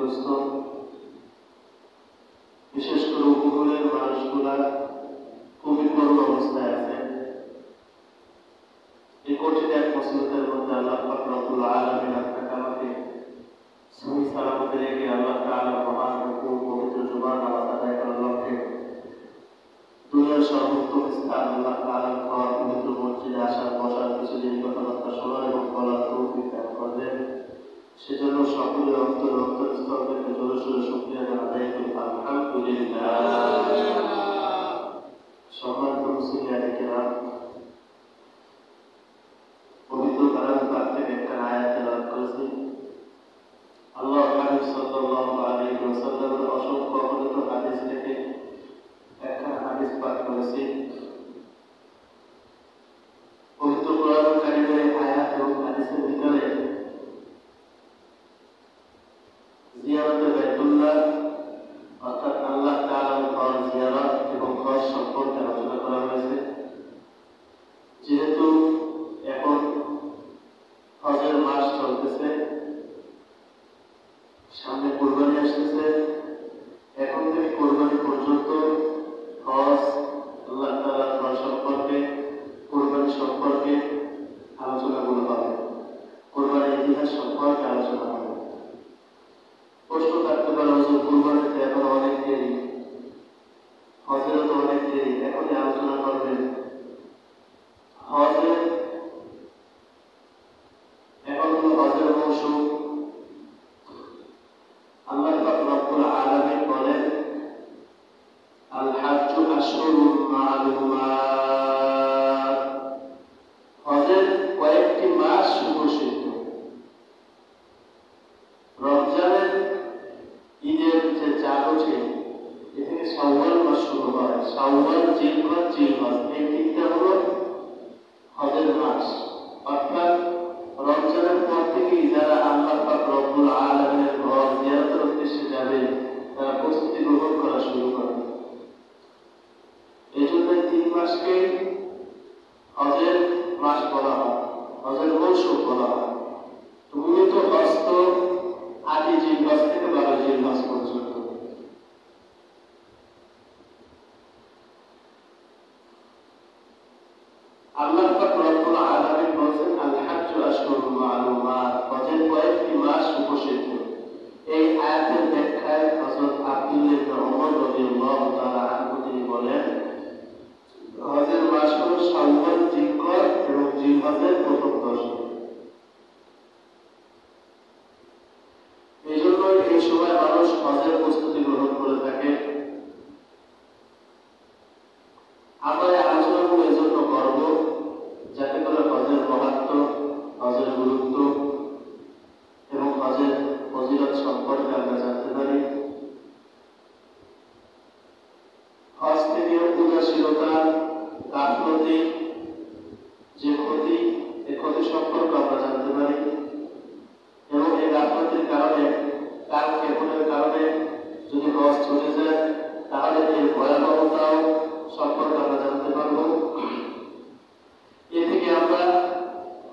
ক্ষতিগ্রস্ত, বিশেষ করে উপকূলের মানুষগুলা খুবই করুণ অবস্থায় আছে। এই কঠিন এক মুসিবতের মধ্যে আল্লাহ পাক রব্বুল আলামিন আপনাকে আমাকে সহি সালামতে রেখে আল্লাহ তাআলা মহান হুকুম পবিত্র জুমার নামাজ আদায় করার লক্ষ্যে দুনিয়ার সর্বোত্তম স্থান আল্লাহ তাআলার ঘর পবিত্র মসজিদে আসার বসার কিছুদিন কথাবার্তা শোনার এবং বলার তৌফিক দান করলেন। সেজন্য সকলের অন্তরস্থল থেকে জোরে সোরে শুকরিয়া আদায় করি আলহামদুলিল্লাহ। সম্মানিত মুসলিম কিরাম, পবিত্র কালাম পাক থেকে একটা আয়াত তেলাওয়াত করেছি। আল্লাহ হাবিব সাল্লাল্লাহু আলাইহি ওয়াসাল্লামের অসংখ্য অগণিত হাদিস থেকে একটা হাদিস পাঠ করেছি। পবিত্র কোরআন কারীমের আয়াত এবং হাদিসের ভিতরে জিয়ারতে বাইতুল্লাহ অর্থাৎ আল্লাহ তাআলার ঘর জিয়ারত এবং ঘর সম্পর্কে আলোচনা করা হয়েছে। যেহেতু এখন হজের মাস চলতেছে, সামনে কোরবানি আসতেছে, এখন থেকে কোরবানি পর্যন্ত হজ, আল্লাহ তাআলার ঘর সম্পর্কে, কোরবানি সম্পর্কে আলোচনাগুলো হবে। কোরবানির ইতিহাস সম্পর্কে আলোচনা হবে। প্রশ্ন থাকতে পারে, হুজুর কোরবানিতে এখন অনেক দেরি, হজেরও তো অনেক দেরি, এখনই আলোচনা করবেন? হজের এখন হলো হজের মৌসুম। আল্লাহ পাক রব্বুল আলামিন বলেন, আল হাজ্জু আশহুরুম মা'লুমাত, হজের কয়েকটি মাস সুঘোষিত। রমজানের ঈদের যে চাঁদ ওঠে এ থেকে শাওয়াল মাস শুরু হয়। শাওয়াল, জিলহজ, জিলহজ এই তিনটা হলো হজের মাস। অর্থাৎ রমজানের পর থেকেই যারা আল্লাহ পাক রব্বুল আলামিনের ঘর জিয়ারতের উদ্দেশ্যে যাবে তারা প্রস্তুতি গ্রহণ করা শুরু করবে। এই জন্য 3 মাসকে হজের মাস বলা হয়, হজের মৌসুম বলা হয়। মূলত হজ তো 8 জিলহজ থেকে 12 জিলহজ পর্যন্ত। আল্লাহ পাক রব্বুল আলামিন বলেন, আল হাজ্জু আশহুরুম মা'লুমাত, হজের কয়েকটি মাস সুঘোষিত। এই আয়াতের ব্যাখ্যায় হযরত আব্দুল্লাহ ইবনে ওমর রাদিয়াল্লাহু তাআলা আনহু তিনি বলেন, হজের মাস হলো শাওয়াল, জিলকদ এবং জিলহজের প্রথম 10 দিন। এই জন্য এই সময় মানুষ হজের প্রস্তুতি গ্রহণ করে থাকে। আমরা এই আলোচনাগুলো এজন্য করব যাতে করে হজের মাহাত্ম্য, হজের গুরুত্ব এবং হজের ফজিলত সম্পর্কে আমরা জানতে পারি। হজ থেকে উদাসীনতা, গাফলতি যে ক্ষতি, এই ক্ষতি সম্পর্কে আমরা জানতে পারি এবং এই গাফলতির কারণে, কাল ক্ষেপণের কারণে যদি হজ ছুটে যায় তাহলে এর ভয়াবহতাও সম্পর্কে আমরা জানতে পারবো। এ থেকে আমরা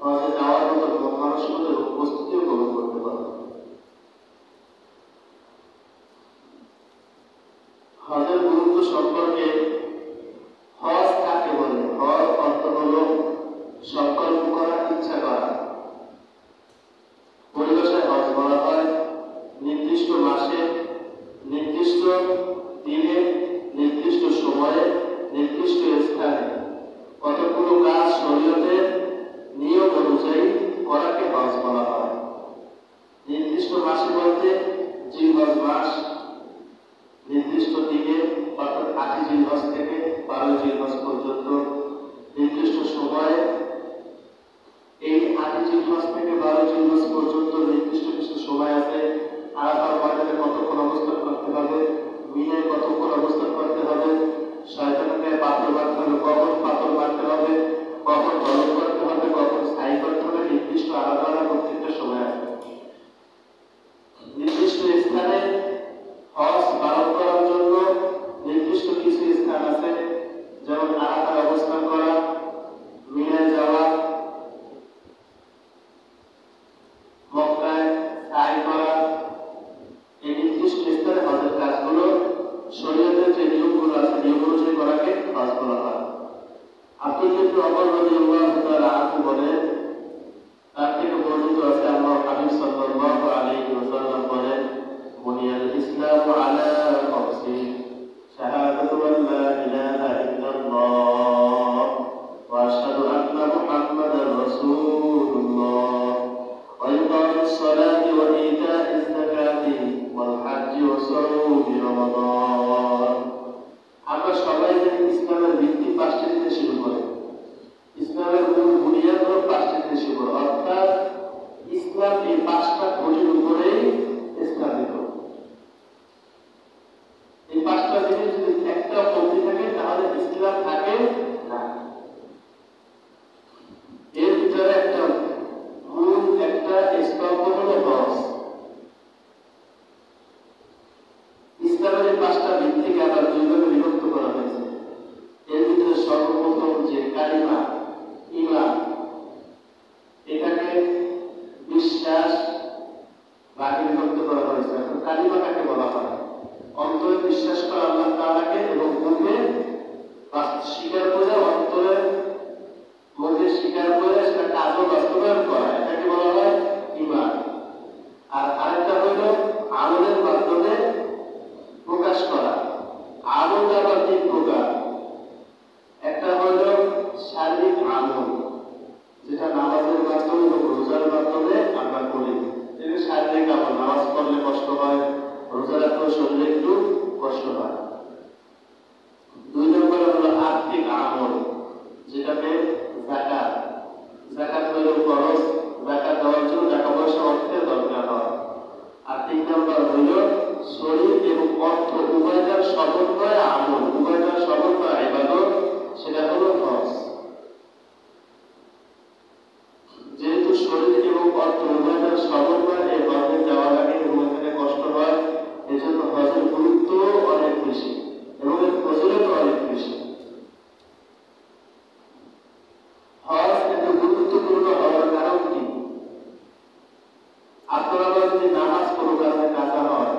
হজে যাওয়ার মতো মানসিকতার উপস্থিতিও গ্রহণ করতে পারবো। হজের গুরুত্ব সম্পর্কে, হজ কাকে বলে? হজ অর্থ হল সংকল্প করা, ইচ্ছা করা। পরিভাষায় হজ বলা হয় নির্দিষ্ট মাসে, নির্দিষ্ট দিনে, নির্দিষ্ট সময়ে, নির্দিষ্ট স্থানে কতগুলো কাজ শরীয়তের নিয়ম অনুযায়ী করাকে হজ বলা হয়। নির্দিষ্ট মাসে বলতে জিলহজ মাস, নির্দিষ্ট দিনে অর্থাৎ 8 জিলহজ থেকে 12 জিলহজ পর্যন্ত, নির্দিষ্ট সময়ে এই 8 জিলহজ থেকে 12 জিলহজ পর্যন্ত নির্দিষ্ট কিছু সময় আছে। আরাফার ময়দানে কতক্ষণ অবস্থান করতে হবে, মিনায় কতক্ষণ অবস্থান করতে হবে, শয়তানকে পাথর মারতে হবে, কখন পাথর মারতে হবে, কখন গরম করতে হবে, কখন ছাই করতে হবে, নির্দিষ্ট আলাদা আলাদা প্রত্যেকটা সময় আছে। নির্দিষ্ট স্থানে হজ পালন করার জন্য নির্দিষ্ট কিছু স্থান আছে, যেমন আরাফায় অবস্থান করা, মিনায় যাওয়া, আব্দুল্লাহ ইবনে ওমর রাদিয়াল্লাহু তাআলা আনহু বলেন, তার থেকে বর্ণিত আছে আল্লাহর হাবিব সাল্লাল্লাহু আলাইহি ওয়াসাল্লাম বলেন, বুনিয়াল ইসলামু আলা খামসিন শাহাদাতু আন লা ইলাহা ইল্লাল্লাহ ওয়া আশহাদু আন্না মুহাম্মাদার রাসূলুল্লাহ ওয়া ইকামিস সালাতি ওয়া ইতাইজ যাকাতি ওয়াল হজ্জি ওয়া সাওমি রমাদান। আমরা সবাই জানি ইসলামের ভিত্তি পাঁচটি থেকে শুরু করে। ইসলামের মূল বুনিয়াদ হলো পাঁচটি থেকে শুরু করে, অর্থাৎ ইসলাম এই পাঁচটা খুঁটির উপরেই স্থাপিত। এই পাঁচটা জিনিস যদি একটা কমতি থাকে তাহলে ইসলাম থাকে না। এর ভিতরে একটা মূল একটা স্তম্ভ হলো হজ। ইসলামের এই পাঁচটা ভিত্তিকে আবার দুইভাবে বিভক্ত করা হয়েছে। এর ভিতরে সর্বপ্রথম যে কালিমা, ঈমান, এটাকে বিশ্বাস ভাগে বিভক্ত করা হয়েছে। এখন কালিমা কাকে বলা হয়? অন্তরে বিশ্বাস করা আল্লাহ তাআলাকে এবং মুখে স্বীকার করে, অন্তরে মুখে স্বীকার করে সেটা কাজও বাস্তবায়ন করা, এটাকে বলা হয় ঈমান। আর আরেকটা হইল আমলের মাধ্যমে প্রকাশ করা। আমল আবার তিন প্রকার। একটা হইল শারীরিক আমল, যেটা নামাজের মাধ্যমে এবং রোজার মাধ্যমে আমরা করি, এটা শারীরিক আমল। নামাজ পড়লে কষ্ট হয়, রোজা রাখলেও শরীরে একটু কষ্ট হয়। দুই নম্বরে হলো আর্থিক আমল, যেটাকে যাকাত। যাকাত হইল খরচ, যাকাত দেওয়ার জন্য টাকা পয়সা অর্থের দরকার হয়। আর তিন নম্বর হইল শরীর এবং অর্থ উভয়টার সমন্বয় আমল, উভয়টার সমন্বয় ইবাদত, সেটা হলো হজ। যেহেতু শরীর এবং অর্থ উভয়টার সমন্বয় এই হজে যাওয়ার আগে উভয়খানে কষ্ট হয়, এজন্য হজের গুরুত্ব অনেক বেশি এবং এর ফজিলত অনেক বেশি। হজ এত গুরুত্বপূর্ণ হওয়ার কারণ কি? আপনারা যদি নামাজ কোনো কারণে কাজা হয়,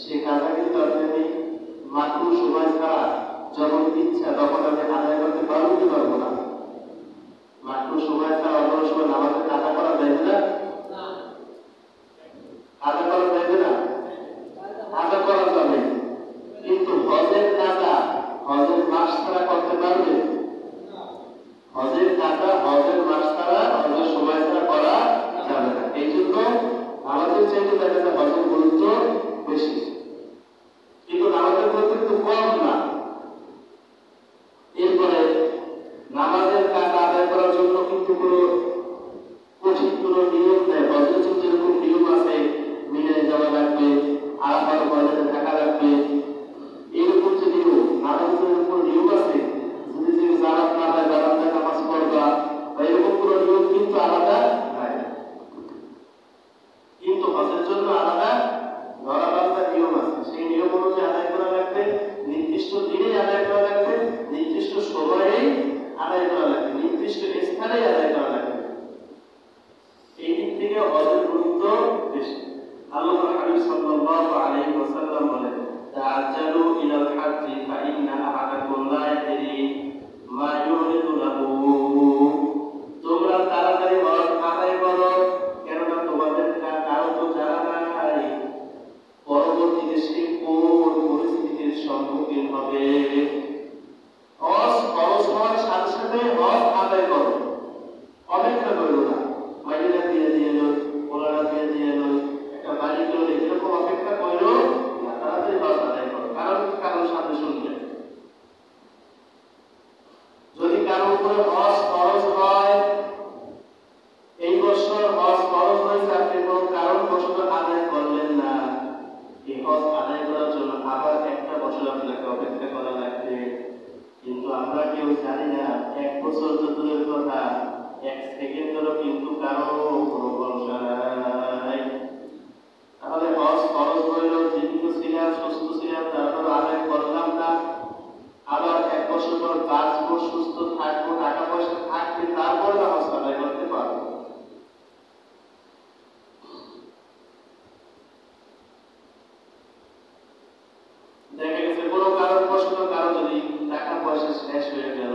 সে কাজা কিন্তু আপনি মাত্র সময় ছাড়া যখন ইচ্ছা তখন আপনি আদায় করতে পারবো কি পারবো না? মাত্র সময় ছাড়া অন্য সময় নামাজে কাজা করা যাবে না, কাজা করা যাবে না, কাজা করা যাবে। কিন্তু হজের কাজা হজের মাস ছাড়া করতে পারবে? হজের কাজা হজের মাস ছাড়া, হজের সময় ছাড়া করা যাবে না। এই জন্য আমাদের চাইতে দেখা যায় হজের গুরুত্ব বেশি, কিন্তু নামাজের গুরুত্ব কিন্তু কম না। এরপরে নামাজের কাজ আদায় করার জন্য কিন্তু কোনো কঠিন কোনো নিয়ম নেই। হজের জন্য যেরকম নিয়ম আছে, মিনায় যাওয়া লাগবে, আরাফার ময়দানে থাকা লাগবে, এরকম যে নিয়ম, নামাজের এরকম নিয়ম আছে, যদি যে জামাত না হয় জামাতে নামাজ পড়বা, বা এরকম কোনো নিয়ম কিন্তু আলাদা নাই। কিন্তু হজের জন্য আলাদা ধরাবান্ধা নিয়ম আছে। সেই নিয়ম অনুযায়ী আদায় করা লাগবে, নির্দিষ্ট দিনে আদায় করা লাগবে, নির্দিষ্ট সময়েই আদায় করা লাগবে, নির্দিষ্ট স্থানে আদায় করা লাগবে। এই দিক থেকে হজের গুরুত্ব বেশি। আল্লাহর হাবিব সাল্লাল্লাহু আলাইহি ওয়াসাল্লাম বলেন, তাআজ্জালু ইলাল হাজ্জি ফাইন্না আহাদাকুম লা ইয়াদরি মা ইউরিদু লাহু। তোমরা তাড়াতাড়ি হজ আদায় করো, কেননা তোমাদের কারো তো জানা নাই পরবর্তীতে সে কোন পরিস্থিতির সম্মুখীন হবে। হজ খরচ হওয়ার সাথে সাথে হজ আদায় করো, অপেক্ষা করো না। মাইনা দিয়ে দিয়ে এলো, ওলারা দিয়ে দিয়ে এলো, একটা বাড়ি করো, এরকম অপেক্ষা করো না, তাড়াতাড়ি হজ আদায় করো। কারণ কারোর সাথে শুনবে, যদি কারো উপরে হজ খরচ হয়, এই বছর হজ খরচ হয়েছে, আপনি কোনো কারণবশত আদায় করলেন না, এই হজ আদায় করার জন্য আবার একটা বছর আপনাকে অপেক্ষা করা লাগবে। কিন্তু আমরা কেউ জানি না, এক বছর তো দূরের কথা, এক সেকেন্ডেরও কিন্তু কারো কোনো ভরসা নাই। তাহলে হজ খরচ হইল, জীবিত ছিলাম, সুস্থ ছিলাম, তারপর আদায় করলাম না, আবার এক বছর পর বাঁচবো, সুস্থ থাকবো, টাকা পয়সা থাকবে, তারপর হজ আদায় করতে পারবো। দেখা গেছে কোনো কারণবশত কারো যদি টাকা পয়সা শেষ হয়ে গেল,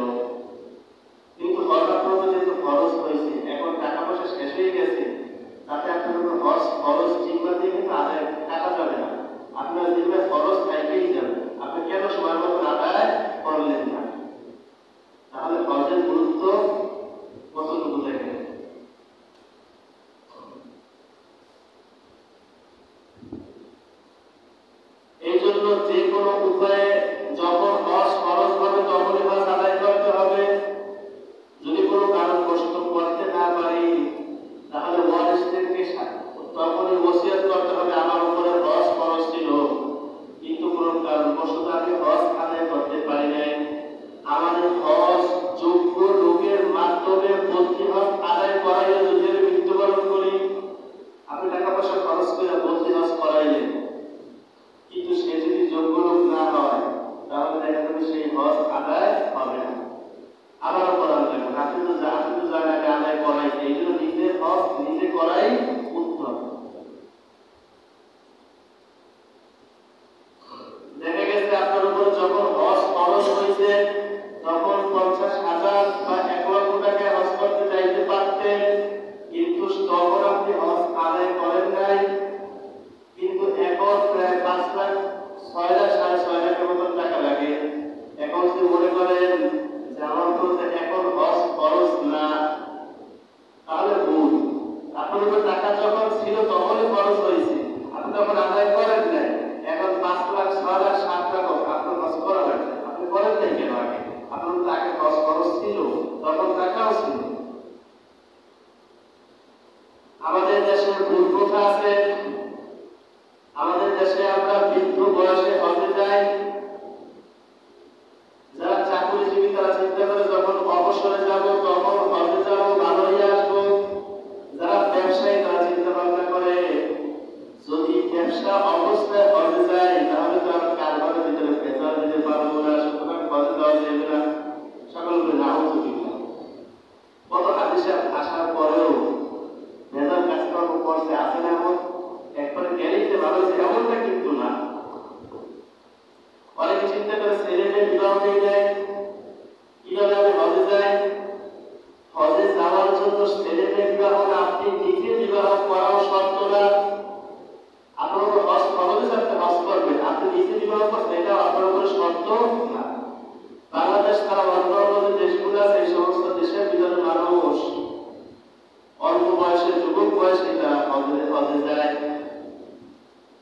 খরচ হয়েছে তখন 50,000 বা 1,00,000 টাকা হজ করতে চাইতে পারতেন, কিন্তু তখন আপনি হজ আদায় করেন নাই। কিন্তু এখন প্রায় 5 লাখ 6 লাখ 6.5 লাখের মতন টাকা লাগে। এখন যদি মনে করেন যে আমার তো এখন হজ খরচ না, তাহলে ভুল। আপনার তো টাকা যখন ছিল তখনই খরচ হয়েছে, আপনি তখন আদায় করেন নাই। এখন 5 লাখ 6 লাখ 7 লাখ আপনার হজ করা লাগবে, আপনি করেন নাই কেন? আগে আপনার তো আগে হজ খরচ ছিল, তখন টাকাও ছিল। আমাদের দেশে ভুল প্রথা আছে, আমাদের দেশে আমরা বৃদ্ধ বয়সে হজে যাই। যারা চাকরিজীবী তারা চিন্তা করে যখন অবসরে যাব তখন হজে যাব, ভালো হয়ে আসবো। যারা ব্যবসায়ী তারা চিন্তা ভাবনা করে যদি ব্যবসা অবস্থায় হজে যায় তাহলে তো আমি কারবারের ভিতরে ভেজাল দিতে পারবো না, সুতরাং হজে যাওয়া যাবে না। সকল বলে নাও যদি কত হাদিসে আসার পরেও ভেজাল কাজকর্ম করছে, আছে না? এমন একবারে গেলেই ভালো হয়েছে এমনটা কিন্তু না। অনেকে চিন্তা করে ছেলে মেয়ে বিবাহ হয়ে যায়, কিভাবে আমি হজে যাই? হজে যাওয়ার জন্য ছেলে মেয়ে বিবাহ না, আপনি নিজে বিবাহ করাও শর্ত না। আপনার উপর হজ খরচে যাতে হজ করবেন, আপনি নিজে বিবাহ করছেন এটাও আপনার উপর শর্ত না। বাংলাদেশ ছাড়া অন্য অন্য দেশগুলো আছে, এই সমস্ত দেশের ভিতরে মানুষ অল্প বয়সে যুবক বয়সে তারা হজে যায়।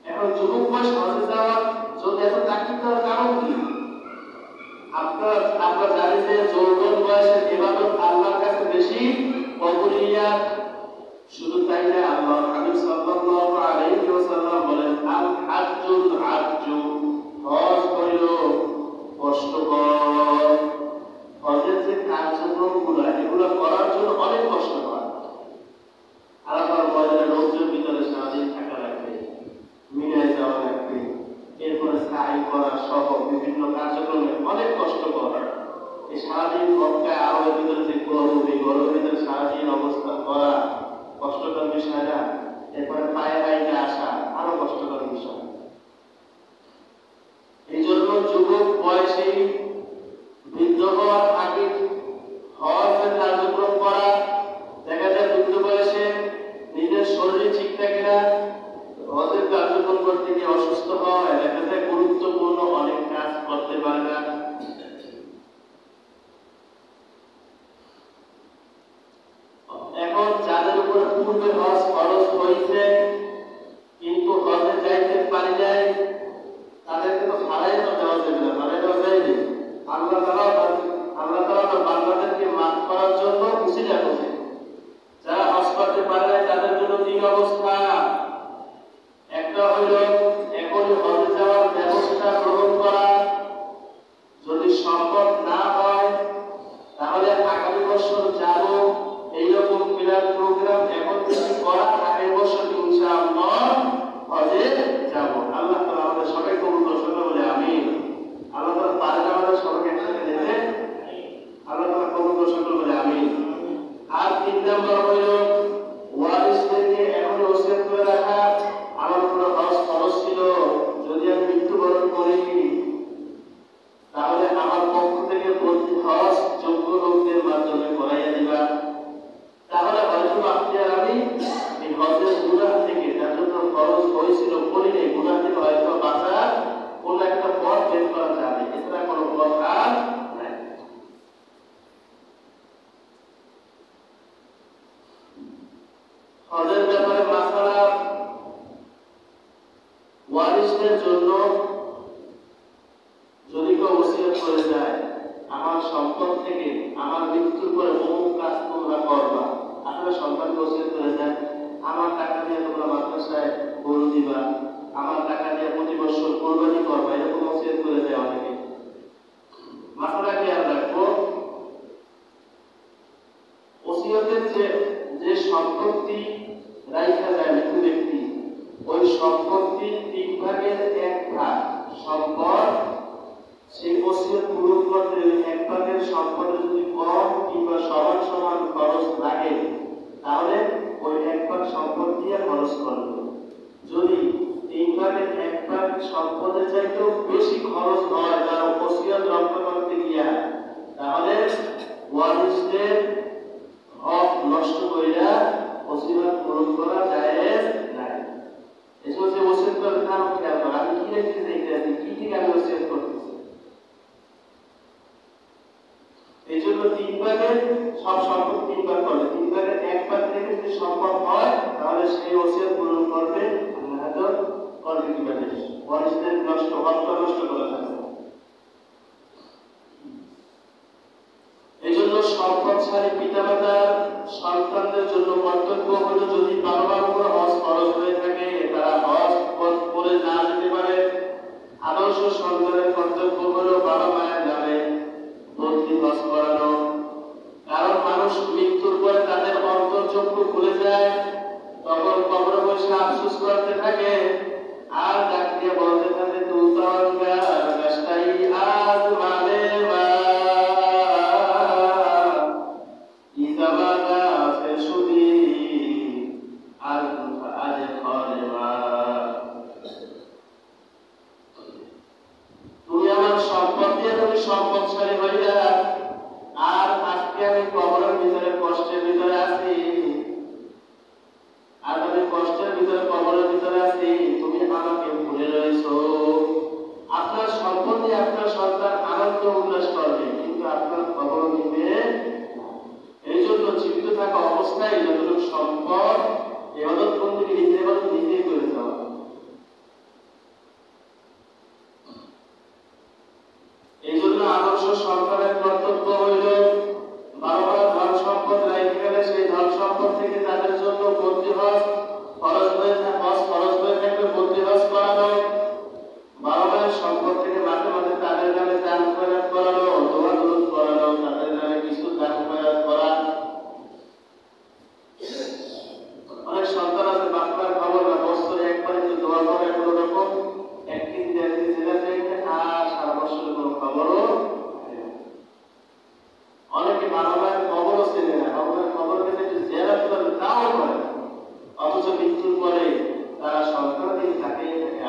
এখন যুবক বয়স হজে যাওয়ার জন্য এত তাকিদ দেওয়ার কারণ কি? আমরা জানি যে যৌবন বয়সের ইবাদত আল্লাহর কাছে বেশি কবুলিয়াত। শুধু তাই না, আল্লাহ হাবিব সাল্লাল্লাহু আলাইহি ওয়াসাল্লাম বলেন, আল হাজ্জুল হাজ্জু, হজ হইল কষ্টকর। হজের যে কার্যক্রমগুলো এগুলো করার জন্য অনেক কষ্ট হয়। আরাফার ময়দানে রৌদ্রের ভিতরে সারাদিন থাকা লাগবে, মিনায় যাওয়া লাগবে, এরপরে সাই করা সহ বিভিন্ন কার্যক্রমে অনেক কষ্ট করা। এই সারাদিন মক্কায় আরবের ভিতরে যে গরম, এই গরমের ভিতরে সারাদিন অবস্থান করা কষ্টকর বিষয় না? এরপরে পায়ে হাইটে আসা আরো কষ্টকর বিষয়। এই জন্য যুবক বয়সে বৃদ্ধ হওয়ার আগে হজের কার্যক্রম করা। দেখা যায় বৃদ্ধ বয়সে নিজের শরীরে ঠিক থাকে না, হজের কার্যক্রম করতে গিয়ে অসুস্থ হয়, দেখা যায় গুরুত্বপূর্ণ অনেক কাজ করতে পারে না। এখন যাদের উপরে পূর্বে হজ খরচ হয়েছে কিন্তু হজে যাইতে পারি নাই, তাদেরকে তো ফালাই তো দেওয়া যাবে না, ফালাই দেওয়া যায়নি। আল্লাহ তাআলা তো বান্দাদেরকে মাফ করার জন্য উসিলা করছে। যারা হজ করতে পারে নাই তাদের জন্য তিন অবস্থা। একটা হইল এখনই হজে যাওয়ার ব্যবস্থা গ্রহণ করা, যদি সম্ভব না হয় তাহলে আগামী বছর যাব, এইরকম প্ল্যান প্রোগ্রাম এখন থেকে করা, আগামী বছর ইনশাআল্লাহ হজে যাব। আল্লাহ তাআলা আমাদের সবাইকে কবুল করুন বলে আমিন। আল্লাহ তাআলা পারেন আমাদের সবাইকে একসাথে যেতে, আল্লাহ তাআলা কবুল করুন বলে আমিন। আর 3 নম্বর হইল ওয়ারিসদেরকে এখন ওসিয়ত করে রাখা। আমার উপর হজ খরচ ছিল, যদি আমি মৃত্যুবরণ করি তাহলে আমার পক্ষ থেকে প্রতি হজ যোগ্য লোকদের মাধ্যমে করাইয়া দিবা। তাহলে হয়তো আপনি আর আমি এই হজের গুনাহ থেকে, যার জন্য খরচ হয়েছিল করি নেই, গুনাহ থেকে হয়তো বাঁচার কোন একটা পথ বের করা যাবে, এছাড়া কোনো পথ আর নাই। হজের ব্যাপারে মাসালা, ওয়ারিসদের জন্য যদি কেউ ওসিয়ত করে যায়, আমার সম্পদ থেকে আমার মৃত্যুর পরে অমুক কাজ তোমরা করবা, আসলে সন্তানকে ওসিয়ত করে যায়, আমার টাকা দিয়ে তোমরা মাদ্রাসায় গরু দিবা, আমার টাকা দিয়ে প্রতি বছর কোরবানি করবা, এরকম ওসিয়ত করে যায় অনেকে। মাসালা খেয়াল রাখবো, ওসিয়তের যে সম্পত্তি রাইখা যায় মৃত্যু ব্যক্তি, ওই সম্পত্তির 3 ভাগের 1 ভাগ সম্পদ সেই ওসিয়ত পূরণ করতে 1 ভাগের সম্পদের যদি কম কিংবা সমান সমান খরচ লাগে তাহলে ওই 1 ভাগ সম্পদ দিয়ে খরচ করবে। যদি 3 ভাগের 1 ভাগ সম্পদের চাইতেও বেশি খরচ হয়, তার ওসিয়ত রক্ষা জন্য 3 ভাগের সব সম্পদ 3 ভাগ করবে, 3 ভাগের 1 ভাগ থেকে যদি সম্ভব হয় তাহলে সেই ওসিয়ত পূরণ করবে, নাহলে করবে কিভাবে? ওয়ারিসদের নষ্ট হক নষ্ট করা যাবে। এই জন্য সম্পদশালী পিতামাতার সন্তানদের জন্য কর্তব্য হলো, যদি বাবা মার উপর হজ ফরজ হয়ে থাকে তারা হজ করে না যেতে পারে, আদর্শ সন্তানের কর্তব্য হলো বাবা মায়ের নামে বদলি হজ করানো। কারণ মানুষ মৃত্যুর পরে তাদের অন্তর্চক্ষু খুলে যায়, তখন কবরে বসে আফসোস করতে থাকে আর ডাক দিয়ে বলতে থাকে তুতাঙ্গা গাছটাই আজ মানে সম্পদশালী হইয়া আর আজকে আমি কবরের ভিতরে কষ্টের ভিতরে আছি, আর আমি কষ্টের ভিতরে কবরের ভিতরে আছি, তুমি আমাকে ভুলে রয়েছো। আপনার সম্পদ দিয়ে আপনার সন্তান আনন্দ উল্লাস করবে, কিন্তু আপনার খবর নিবে। এই জন্য জীবিত থাকা অবস্থায় যতটুকু সম্পদ ইবাদত বন্দেগী নিজের ইবাদত নিজেই করে যাওয়া। এই জন্য আদর্শ সরকারের কর্তব্য হইল বাবা মার ধন সম্পদ রেখে গেলে সেই ধন সম্পদ থেকে তাদের জন্য বদলি হজ ফরজ হয়ে থাকবে, বদলি হজ করানো। বাবা মায়ের সম্পদ থেকে মাঝে মাঝে তাদের নামে দান খয়রাত করানো, দোয়া দুরূদ করানো, তাদের নামে কিছু দান খয়রাত করা। অনেক সন্তান আছে বাপমার খবর না, বছরে একবার একটু দোয়া করে কোনো রকম একদিন দেড়দিন জেলা থেকে আর সারা বছর কোনো খবরও। অনেকে বাবা মায়ের খবরও চেনে না, বাবা মায়ের খবর পেতে একটু জেরা করে তাও করে, অথচ মৃত্যুর পরে তারা সন্তানের দিকে তাকিয়ে থাকে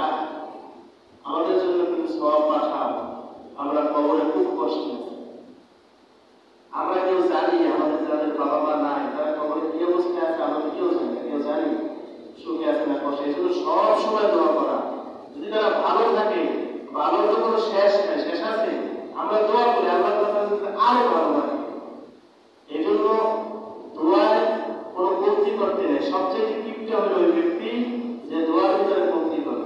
আমাদের জন্য কিন্তু সব পাঠাও, আমরা কবরে খুব কষ্ট। আমরা কেউ জানি আমাদের যাদের বাবা মা নাই তারা কবরে কি অবস্থায় আছে আমরা কেউ জানি, কেউ জানি সুখে আছে না কষ্টে। এই জন্য সব সময় দোয়া করা, যদি তারা ভালো থাকে, ভালো তো কোনো শেষ নেই, শেষ আছে, আমরা দোয়া করি আল্লাহর কাছে আরো ভালো লাগে। এই জন্য দোয়ায় কোনো কমতি করতে নেই, সবচেয়ে কিপটা হলো ওই ব্যক্তি যে দোয়ার ভিতরে কমতি করে।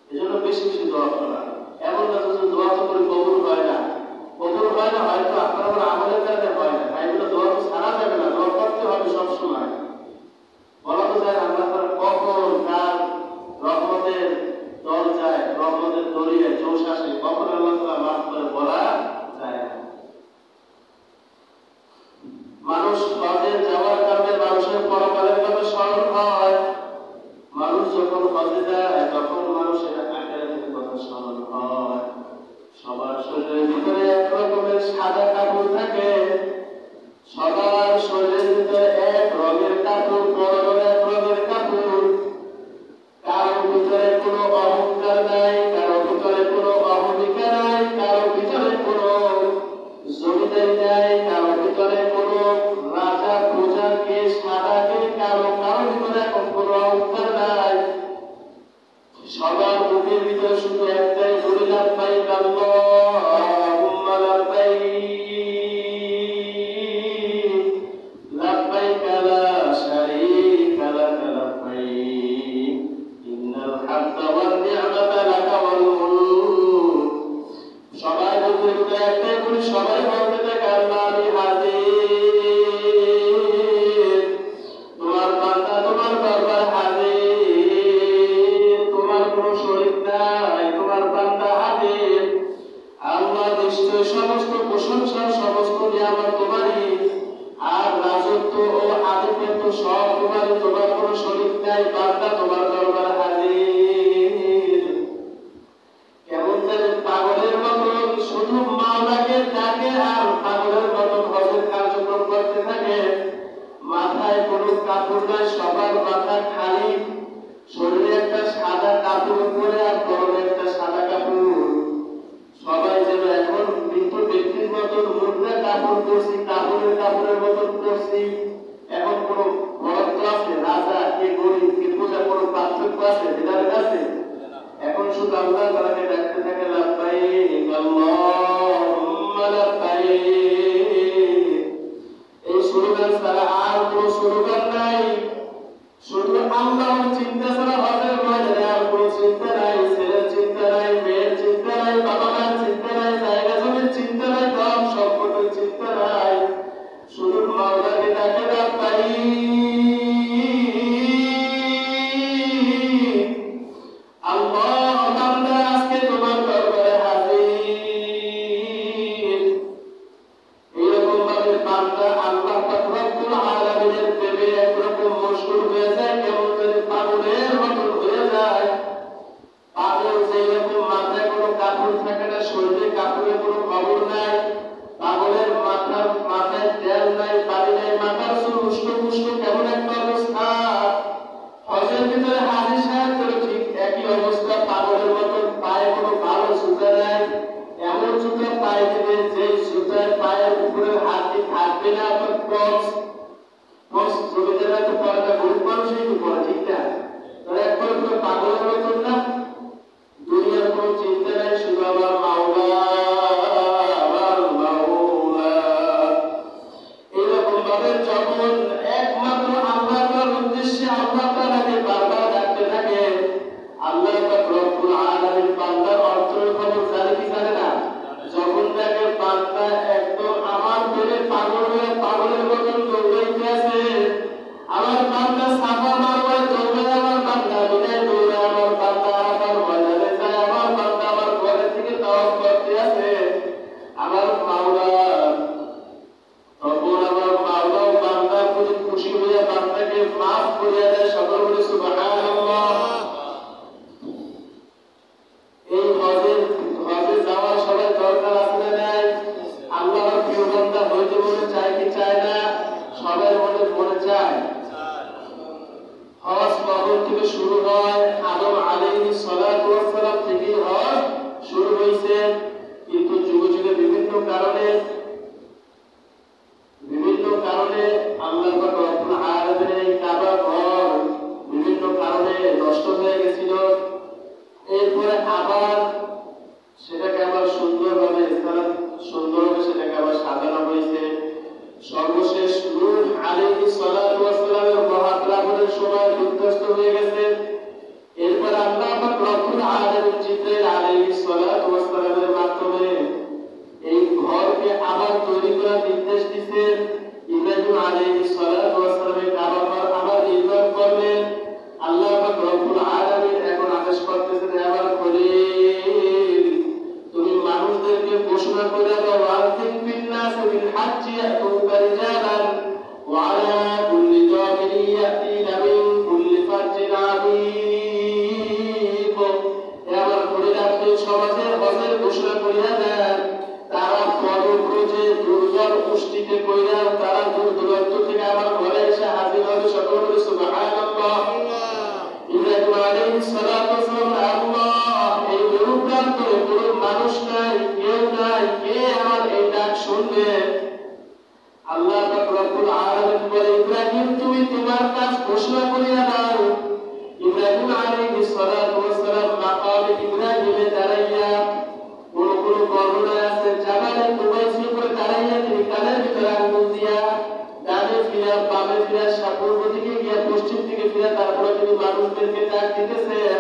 এই জন্য বেশি বেশি দোয়া করা, এমন না যে দোয়া তো করে কবুল হয় না, কবুল হয় না হয়তো আপনার আমার আমলের কারণে হয় না, তাই বলে দোয়া তো ছাড়া যাবে না, দোয়া করতে হবে সবসময়। বলা তো যায় আল্লাহ তাআলা কখন কার রহমতের দরজায় রহমতের দরিয়ায় জোশ আসে, কখন আল্লাহ তাআলা মাফ করে বলা যায় না। মানুষ হজে যাওয়ার কারণে মানুষের পরকালের কথা স্মরণ হয়, মানুষ যখন হজে যায় তখন মানুষের আখিরাতের কথা স্মরণ হয়। সবার শরীরের ভিতরে এক রকমের সাদা কাপড় থাকে, সবার শরীরের ভিতরে এক রঙের কাপড়, পরনের এক রঙের কাপড়। কারো ভিতরে কোনো অহংকার নাই, কারো ভিতরে কোনো অহমিকা নাই, কারো ভিতরে কোনো জমিদারি নাই, কারো ভিতরে কোনো রাজা প্রজাকে সাদাকে, কারো ভিতরে এখন কোনো অহংকার নাই। সবার মুখের ভিতরে শুধু একটাই বলি লাব্বাইক আল্লাহুম্মা লাব্বাইক, লাব্বাইক লা শারীকা লাক লাব্বাইক, ইন্নাল হামদা ওয়ান নি'মাতা লাকা ওয়াল মুলক। সবাই মুখের ভিতরে একটাই বলি, সবাই বলতে থাকে আল্লাহ আমি হাজির, তোমার বান্দা তোমার দরবার হাজির, তোমার কোনো শরীক নাই, তোমার বান্দা হাজির। আল্লাহ নিশ্চয় সমস্ত প্রশংসা সমস্ত নিয়ামত তোমারই, আর রাজত্ব ও আধিপত্য সব তোমারই, তোমার কোনো শরীক নাই, বান্দা তোমার দরবার হাজির। কেমন জানি পাগলের মতন শুধু মাওলাকে ডাকে আর পাগলের মতন হজের কার্যক্রম করতে থাকে। মাথায় কোনো কাপড় নাই, সবার মাথা খালি, শরীরে একটা সাদা কাপড় পরে আর পরনে একটা সাদা কাপড়। সবাই যেন এখন মৃত ব্যক্তির মতন মুদ্রা কাপড় পরছি, কাপড়ের মতন পরছি। এখন কোন বরত্ব আছে, রাজা কে গরিব কে প্রজা কোনো পার্থক্য আছে ভেদাভেদ আছে? এখন শুধু আল্লাহ তাআলাকে ডাকতে থাকে লাব্বাইক আল্লাহুম্মা লাব্বাইক। নাই, পানি নাই, মাথার চুল উষ্ণ পুষ্ণ কেমন একটা অবস্থা। হজের ভিতরে হাজির সাহেব ঠিক একই অবস্থা, পাগলের মতন, পায়ে কোনো ভালো জুতা নাই, এমন জুতা পায়ে দিবে যে জুতার পায়ের উপরে হাতি থাকবে না, জমিদারা তো পড়াটা গরিব মানুষই তো পড়ে, ঠিক না? তারা একবার পুরো পাগলের মতন না, দুনিয়ার কোনো চিন্তা নাই, শুধু আমার মাওলা আমার মাওলা। এইরকম ভাবে যখন একমাত্র আল্লাহর উদ্দেশ্যে আল্লাহ তাআলাকে বারবার ডাকতে থাকে, আল্লাহ পাক রব্বুল আলামিন বান্দার অন্তরের খবর জানে কি জানে না? যখন দেখে বান্দা একদম আমার পেলে পাগল হয়ে পাগলের মতন দৌড়াইতে আছে, আমার বান্দা সাফা মারওয়ায় দৌড়ায়, আমার বান্দা মিনায় দৌড়ায়, আমার বান্দা আরাফার ময়দানে যায়, আমার বান্দা আমার ঘরে থেকে তাওয়াফ করতে আছে, আমার মাওলা তখন আমার মাওলা বান্দার প্রতি খুশি হইয়া বান্দাকে মাফ করিয়া দেয়। সকল বলে সুবহানাল্লাহ। এই হজে যাওয়ার সবাই দরকার আছে না নাই? আল্লাহর প্রিয় বান্দা হইতে মনে চায় কি চায় না? সবাই মনে চায়। হজ কখন থেকে শুরু হয়? আদম আলাইহিস সালাতু ওয়াস সালাম থেকে হজ শুরু হয়েছে, কিন্তু যুগে যুগে বিভিন্ন কারণে আল্লাহ পাক রব্বুল আলামিনের এই কাবা ঘর বিভিন্ন কারণে নষ্ট হয়ে গেছিল। এরপরে আবার সেটাকে আবার সুন্দরভাবে সেটাকে আবার সাজানো হয়েছে। সর্বশেষ নূহ আলাইহিস সালাতু ওয়াস সালামের মহাপ্লাবনের সময় বিধ্বস্ত হয়ে গেছে। এরপর আল্লাহ পাক রব্বুল আলামিন জিবরাইল আলাইহিস সালাতু ওয়াস সালামের মাধ্যমে এই ঘরকে আবার তৈরি করার নির্দেশ দিয়েছেন। ইব্রাহিম আলাইহিস সালাতু ওয়াস সালামের কাবা ঘর আবার নির্মাণ করবেন। আল্লাহ পাক রব্বুল আলামিন এখন আদেশ করতেছেন, আবার খলিল তুমি মানুষদেরকে ঘোষণা করে দাও, ওয়াযিন ফিন নাস বিল হাজ্জি ইয়াতুকা রিজালান ওয়া আলা কুল্লি যামিরিন ইয়াতিনা মিন কুল্লি ফাজ্জিন আযীম। আবার খলিল আপনি সমাজের হজের ঘোষণা করিয়া দেন, তারা পদব্রজে দুর্গম পুষ্টিতে কইরা তারা দূর দূরান্ত থেকে আমার ঘরে এসে হাজির হবে। সকল বলে সুবহানাল্লাহ। ইব্রাহিম আলাইহিস সালাতু ওয়াস সালাম আল্লাহ এই দুর্গান্তরে কোনো মানুষ নাই, কেউ নাই, কে আমার এই ডাক শুনবে? আল্লাহ পাক রব্বুল আলামিন বলে, ইব্রাহিম তুমি তোমার কাজ ঘোষণা করিয়া দাও। ইব্রাহিম আলাইহিস সালাতু ওয়াস সালাম মাকামে ইব্রাহিমে দাঁড়াইয়া, কোন বর্ণনায় আছে জাবালে কুবাইসের উপরে দাঁড়াইয়া তিনি কানের ভিতরে আঙ্গুল দিয়া ডানে ফিরা বামে ফিরা পূর্ব দিকে গিয়া পশ্চিম দিকে ফিরা তারপরে তিনি মানুষদেরকে ডাক দিতেছেন।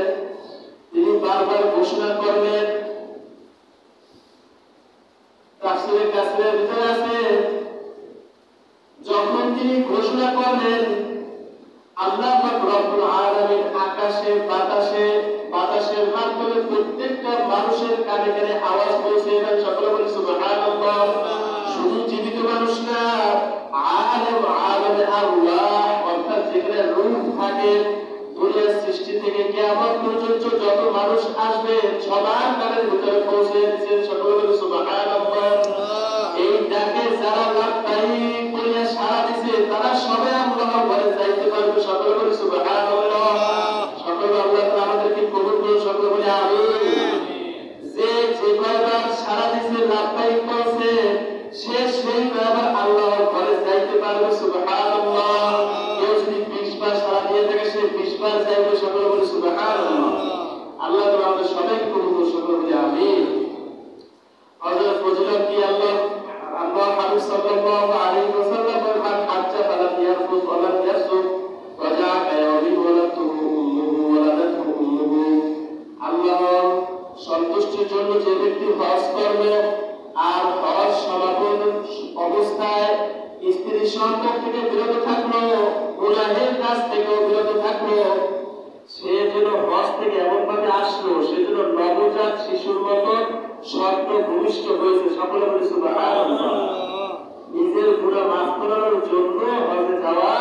তিনি বারবার ঘোষণা করলেন, তাফসীরে কাসিরের ভিতরে আছে যখন তিনি ঘোষণা করলেন, আল্লাহ পাক রব্বুল আলামিন আকাশে বাতাসের মাধ্যমে প্রত্যেকটা মানুষের কানে কানে আওয়াজ পৌঁছে দেন। সকলে বলি সুবহানাল্লাহ। শুধু জীবিত মানুষ না, আলেমে আরওয়াহ অর্থাৎ যেখানে রূহ থাকে, দুনিয়ার সৃষ্টি থেকে কিয়ামত পর্যন্ত যত মানুষ আসবে সবার কানের ভিতরে পৌঁছে দিয়েছেন। সকলে বলি সুবহানাল্লাহ। এই ডাকে যারা লাভদায়ক বলে সাড়া দিছে তারা সবাই আল্লাহর ঘরে যাইতে পারবে। সকলে বলি সুবহানাল্লাহ। সকলে আল্লাহ তাআলা আমাদেরকে কবুল করুন। সকলে বলি আমিন। যে কয়বার সাড়া দিছে লাভদায়ক বলছে সেই কয়বার আল্লাহর ঘরে যাইতে পারবে। সুবহানাল্লাহ। কেউ যদি 20 বার সাড়া দিয়ে থাকে সে 20 বার যাইবে। সকলে বলি সুবহানাল্লাহ। আল্লাহ তাআলা আমাদের সবাইকে কবুল করুন। সকলে বলি আমিন। হযরত ফজিলত কি আল্লাহ হাবিব সাল্লাল্লাহু আলাইহি ওয়াসাল্লাম মান হাজ্জা ফালাম ইয়ারফুস ওয়া লাম ইয়াসুক ওয়া জাআ ইয়াউমিন ওয়ালাতুহু উম্মুহু ওয়ালাদাতুহু উম্মুহু। আল্লাহর সন্তুষ্টির জন্য যে ব্যক্তি হজ করবে আর হজ সমাপন অবস্থায় স্ত্রী সন্তান থেকে বিরত থাকলো, গুনাহের কাজ থেকেও বিরত থাকলো, সে যেন হজ থেকে এমন ভাবে আসলো সে যেন নবজাত শিশুর মতো শর্ত ভূমিষ্ঠ হয়েছে। সকলে বলি সুবহানাল্লাহ। নিজের গুনাহ মাফ করার জন্য হজে যাওয়া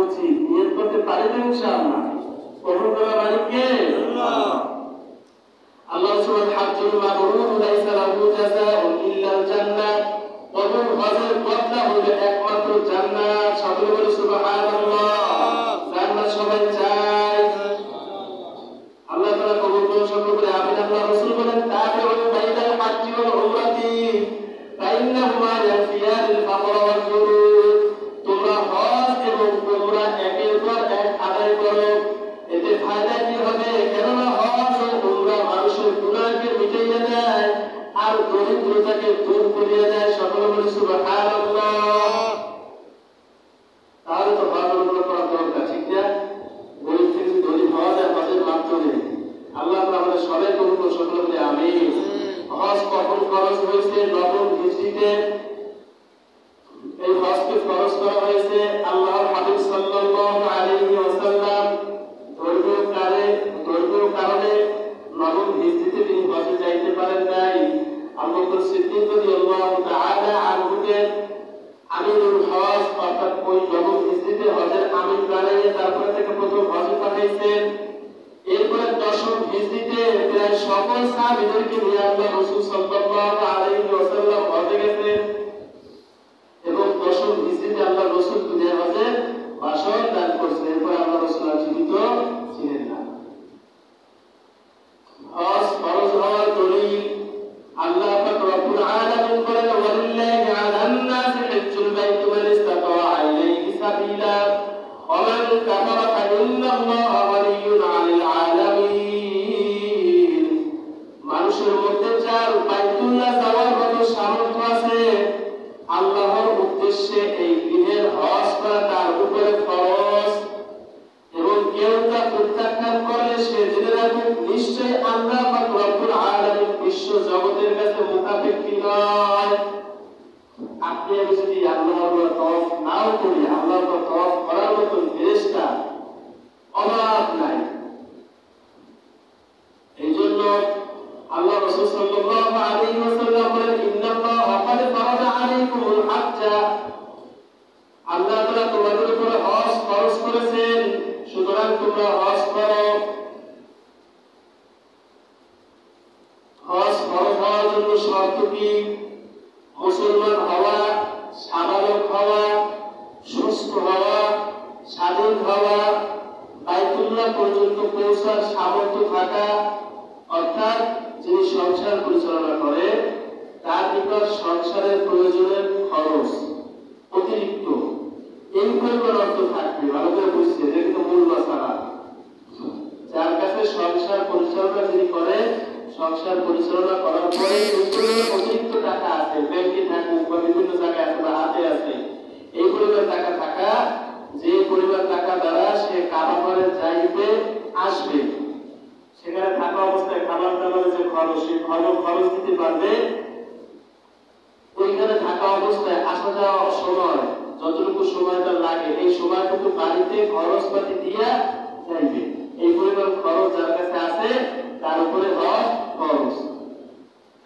উচিত। নিয়ত করতে পারবেন ইনশাআল্লাহ। কবুল করার মালিক কে? আল্লাহ। আল্লাহ সুবহানাহু হাজ্জুল মাবরুর লাইসা লাহু জাযাউন ইল্লাল জান্নাহ। কবুল হজের বদলা হলো একমাত্র দরিদ্রতাকে দূর করিয়ে দেয়। সকলে বলি সুবহানাল্লাহ। তাহলে তো হজ অনুগ্রহ করা দরকার, ঠিক না? গরিব থেকে ধনী হওয়া যায় হজের মাধ্যমে। আল্লাহ আমাদের সবাই কবুল করুন, সকলে বলি আমিন। হজ কখন ফরজ হয়েছে? নবম হিজরিতে এই হজকে ফরজ করা হয়েছে। আল্লাহর হাবিব সাল্লাল্লাহু আলাইহি ওয়াসাল্লাম ধর্মীয় কারণে নবম হিজরিতে তিনি হজে যাইতে পারেন নাই। আবু বকর সিদ্দিক রাদিয়াল্লাহু তাআলা আনহুকে আমিরুল হজ অর্থাৎ ওই নবম হিজরিতে হজের আমির বানিয়ে তারপরে থেকে প্রথম হজে পাঠাইছেন। এরপরে দশম হিজরিতে প্রায় সকল সাহাবীদেরকে নিয়ে আল্লাহ রাসূল সাল্লাল্লাহু আলাইহি ওয়াসাল্লাম হজে গেছেন এবং দশম হিজরিতে আল্লাহ রাসূল দুনিয়া হজে ভাষণ দান করছেন। এরপর আল্লাহ রাসূল জীবিত ছিলেন না। হজ ফরজ হওয়ার দলিল আল্লাহ পাক রব্বুল আলামিন বলেন ওয়ালিল্লাহি আলান নাসি হিজ্জুল বাইতি মান ইসতাতা ইলাইহি সাবিলা ওয়া মান কাফারা ফাইন্নাল্লাহা ওয়ালিয়্যুন আলিল আলামিন। মানুষের মধ্যে যার বাইতুল্লাহ যাওয়ার মতো সামর্থ্য আছে, আল্লাহর উদ্দেশ্যে এই গৃহের হজ করা তার উপরে ফরজ এবং কেউ তা প্রত্যাখ্যান করলে সে জেনে রাখুক নিশ্চয়ই আল্লাহ পাক রব্বুল আলামিন বিশ্ব জগতের কাছে মুখাপেক্ষী নয়। আপনি আমি যদি আল্লাহর তওয়াফ নাও করি, আল্লাহর তওয়াফ করার মতো ফেরেশতা অভাব নাই। এই জন্য আল্লাহ রাসূল সাল্লাল্লাহু আলাইহি ওয়াসাল্লাম বলেন ইন্নাল্লাহা ক্বাদ ফারাদা আলাইকুমুল হাজ্জা। আল্লাহ তাআলা তোমাদের উপরে হজ ফরজ করেছেন, সুতরাং তোমরা হজ করো। হজ ফরজ হওয়ার জন্য শর্ত কি? মুসলমান হওয়া, সাবালক হওয়া, সুস্থ হওয়া, স্বাধীন হওয়া, বাইতুল্লাহ পর্যন্ত পৌঁছার সামর্থ্য থাকা, অর্থাৎ যিনি সংসার পরিচালনা করে তার নিকট সংসারের প্রয়োজনের খরচ অতিরিক্ত এই পরিমাণ অর্থ থাকবে। ভালো করে বুঝছে, এটা কিন্তু মূল মাসালা। যার কাছে সংসার পরিচালনা যিনি করে, সংসার পরিচালনা করার পরে অতিরিক্ত টাকা আছে, ব্যাংকে থাকুক বা বিভিন্ন জায়গায় আছে বা হাতে আছে, এই পরিমাণ টাকা থাকা, যে পরিমাণ টাকা দ্বারা সে কাবা ঘরে যাইতে আসবে, সেখানে থাকা অবস্থায় খাবার দাবারের যে খরচ, সেই খরচ দিতে পারবে। ওইখানে থাকা অবস্থায় আসা যাওয়ার সময় যতটুকু সময়টা লাগে, এই সময়টুকু বাড়িতে খরচপাতি দিয়া যাইবে। এই পরিমাণ খরচ যার কাছে আছে তার উপরে হজ খরচ।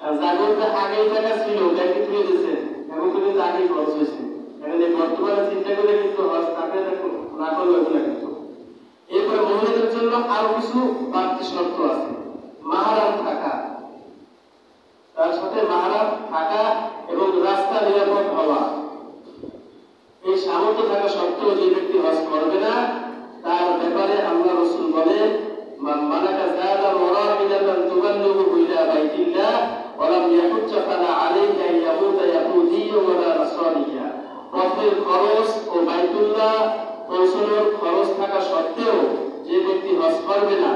আর জাগরটা আগেই টাকা ছিল, ব্যাংকে তুলে দিয়েছে, এখন কিন্তু আগেই খরচ হয়েছে। এখানে বর্তমানে চিন্তা করে কিন্তু হজ তাকে না করলে না কিন্তু। এরপরে মহিলাদের জন্য আরো কিছু বাড়তি শর্ত আছে। মাহরাম থাকা, তার সাথে মাহরাম থাকা এবং রাস্তা নিরাপদ হওয়া। এই সামর্থ্য থাকা সত্ত্বেও যে ব্যক্তি হজ করবে না, তার ব্যাপারে আল্লাহ রাসূল বলেন মান মালাকা যাদান ওয়ারাবিদাতান তুবাল্লিগু ইলা বাইতিল্লাহ ওয়া লাম ইয়াহুজ্জা ফালা আলাইহি আন ইয়ামুতা ইয়াহুদিয়্যা ওয়া লা নাসরানিয়্যা। পথের খরচ ও বাইতুল্লাহ পৌঁছানোর খরচ থাকা সত্ত্বেও যে ব্যক্তি হজ করবে না,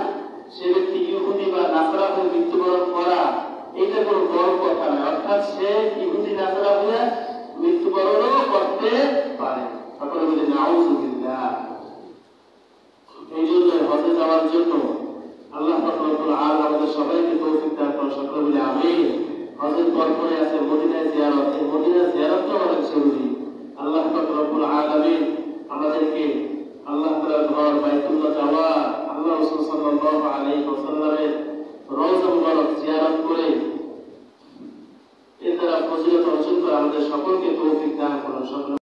সে ব্যক্তি ইহুদি বা নাসারা হয়ে মৃত্যুবরণ করা, এটা কোনো বড় কথা নয়। অর্থাৎ সে ইহুদি নাসারা হয়ে মৃত্যুবরণও করতে পারে। সকলে বলে নাউযুবিল্লাহ। এই জন্য হজে যাওয়ার জন্য আল্লাহ পাক রব্বুল আলামিন আমাদের সবাইকে তৌফিক দান করুন। সকলে বলে আমিন। হজের পরে আছে মদিনায় জিয়ারত। এই মদিনায় জিয়ারতটা অনেক জরুরি। আল্লাহ পাক রব্বুল আলামিন আমাদেরকে আল্লাহ তাআলার ঘর বাইতুল্লাহ যাওয়া, আল্লাহ রাসূল সাল্লাল্লাহু আলাইহি ওয়াসাল্লামের রওজা মুবারক জিয়ারত করে এর দ্বারা ফজিলত অর্জন করে আমাদের সকলকে তৌফিক দান করুন।